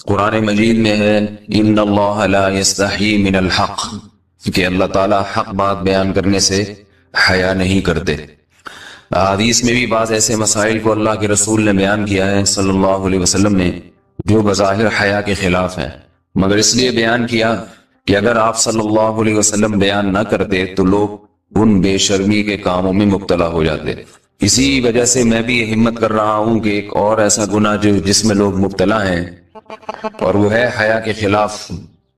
قرآن مجید میں ہے ان اللہ لا یستحی من الحق، کہ اللہ تعالیٰ حق بات بیان کرنے سے حیا نہیں کرتے۔ حدیث میں بھی بعض ایسے مسائل کو اللہ کے رسول نے بیان کیا ہے صلی اللہ علیہ وسلم نے جو بظاہر حیا کے خلاف ہیں، مگر اس لیے بیان کیا کہ اگر آپ صلی اللہ علیہ وسلم بیان نہ کرتے تو لوگ ان بے شرمی کے کاموں میں مبتلا ہو جاتے۔ اسی وجہ سے میں بھی یہ ہمت کر رہا ہوں کہ ایک اور ایسا گناہ جس میں لوگ مبتلا ہیں اور وہ ہے حیا کے خلاف،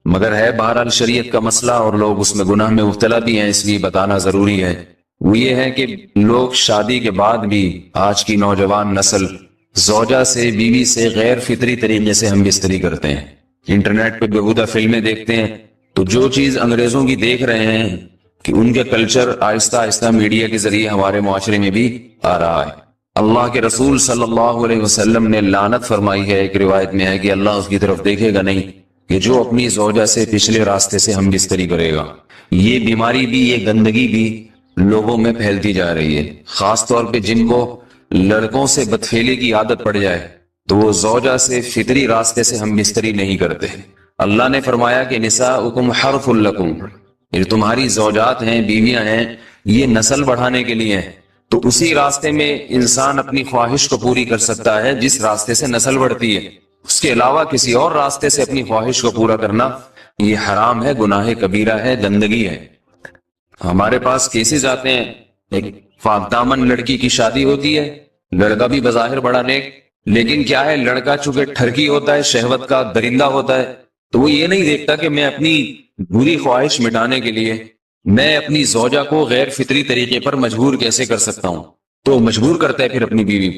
مگر ہے بہرحال شریعت کا مسئلہ اور لوگ اس میں گناہ میں مبتلا بھی ہیں، اس لیے بتانا ضروری ہے۔ وہ یہ ہے کہ لوگ شادی کے بعد بھی آج کی نوجوان نسل زوجہ سے، بیوی سے غیر فطری طریقے سے ہم بستری کرتے ہیں۔ انٹرنیٹ پہ بےہودہ فلمیں دیکھتے ہیں، تو جو چیز انگریزوں کی دیکھ رہے ہیں کہ ان کے کلچر آہستہ آہستہ میڈیا کے ذریعے ہمارے معاشرے میں بھی آ رہا ہے۔ اللہ کے رسول صلی اللہ علیہ وسلم نے لعنت فرمائی ہے، ایک روایت میں ہے کہ اللہ اس کی طرف دیکھے گا نہیں کہ جو اپنی زوجہ سے پچھلے راستے سے ہم بستری کرے گا۔ یہ بیماری بھی، یہ گندگی بھی لوگوں میں پھیلتی جا رہی ہے، خاص طور پہ جن کو لڑکوں سے بدفعلی کی عادت پڑ جائے تو وہ زوجہ سے فطری راستے سے ہم بستری نہیں کرتے۔ اللہ نے فرمایا کہ نساؤکم حرث لکم، یہ تمہاری زوجات ہیں، بیویاں ہیں، یہ نسل بڑھانے کے لیے ہیں، تو اسی راستے میں انسان اپنی خواہش کو پوری کر سکتا ہے جس راستے سے نسل بڑھتی ہے۔ اس کے علاوہ کسی اور راستے سے اپنی خواہش کو پورا کرنا یہ حرام ہے، گناہ کبیرہ ہے، گندگی ہے۔ ہمارے پاس کیسز آتے ہیں، ایک پاک دامن لڑکی کی شادی ہوتی ہے، لڑکا بھی بظاہر بڑا نیک، لیکن کیا ہے، لڑکا چونکہ ٹھرکی ہوتا ہے، شہوت کا درندہ ہوتا ہے، تو وہ یہ نہیں دیکھتا کہ میں اپنی بری خواہش مٹانے کے لیے میں اپنی زوجہ کو غیر فطری طریقے پر مجبور کیسے کر سکتا ہوں، تو مجبور کرتا ہے پھر اپنی بیوی۔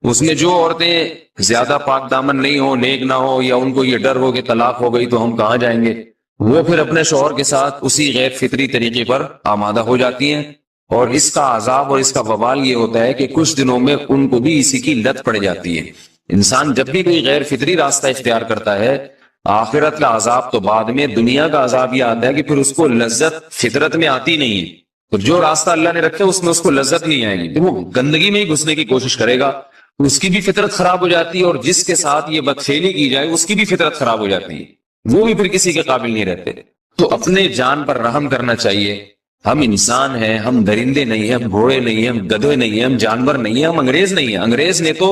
اس میں جو عورتیں زیادہ پاک دامن نہیں ہو، نیک نہ ہو، یا ان کو یہ ڈر ہو کہ طلاق ہو گئی تو ہم کہاں جائیں گے، وہ پھر اپنے شوہر کے ساتھ اسی غیر فطری طریقے پر آمادہ ہو جاتی ہیں، اور اس کا عذاب اور اس کا وبال یہ ہوتا ہے کہ کچھ دنوں میں ان کو بھی اسی کی لت پڑ جاتی ہے۔ انسان جب بھی کوئی غیر فطری راستہ اختیار کرتا ہے، آخرت کا عذاب تو بعد میں، دنیا کا عذاب یہ آتا ہے کہ پھر اس کو لذت فطرت میں آتی نہیں ہے۔ تو جو راستہ اللہ نے رکھا اس میں اس کو لذت نہیں آئے گی، وہ گندگی میں ہی گھسنے کی کوشش کرے گا، اس کی بھی فطرت خراب ہو جاتی ہے، اور جس کے ساتھ یہ بدفعلی کی جائے اس کی بھی فطرت خراب ہو جاتی ہے، وہ بھی پھر کسی کے قابل نہیں رہتے۔ تو اپنے جان پر رحم کرنا چاہیے۔ ہم انسان ہیں، ہم درندے نہیں ہیں، ہم گھوڑے نہیں ہیں، ہم گدھے نہیں ہیں، ہم جانور نہیں ہیں، ہم انگریز نہیں ہیں۔ انگریز نے تو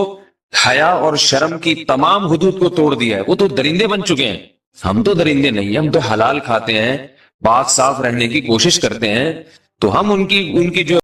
حیا اور شرم کی تمام حدود کو توڑ دیا ہے، وہ تو درندے بن چکے ہیں۔ ہم تو درندے نہیں ہیں، ہم تو حلال کھاتے ہیں، پاک صاف رہنے کی کوشش کرتے ہیں، تو ہم ان کی جو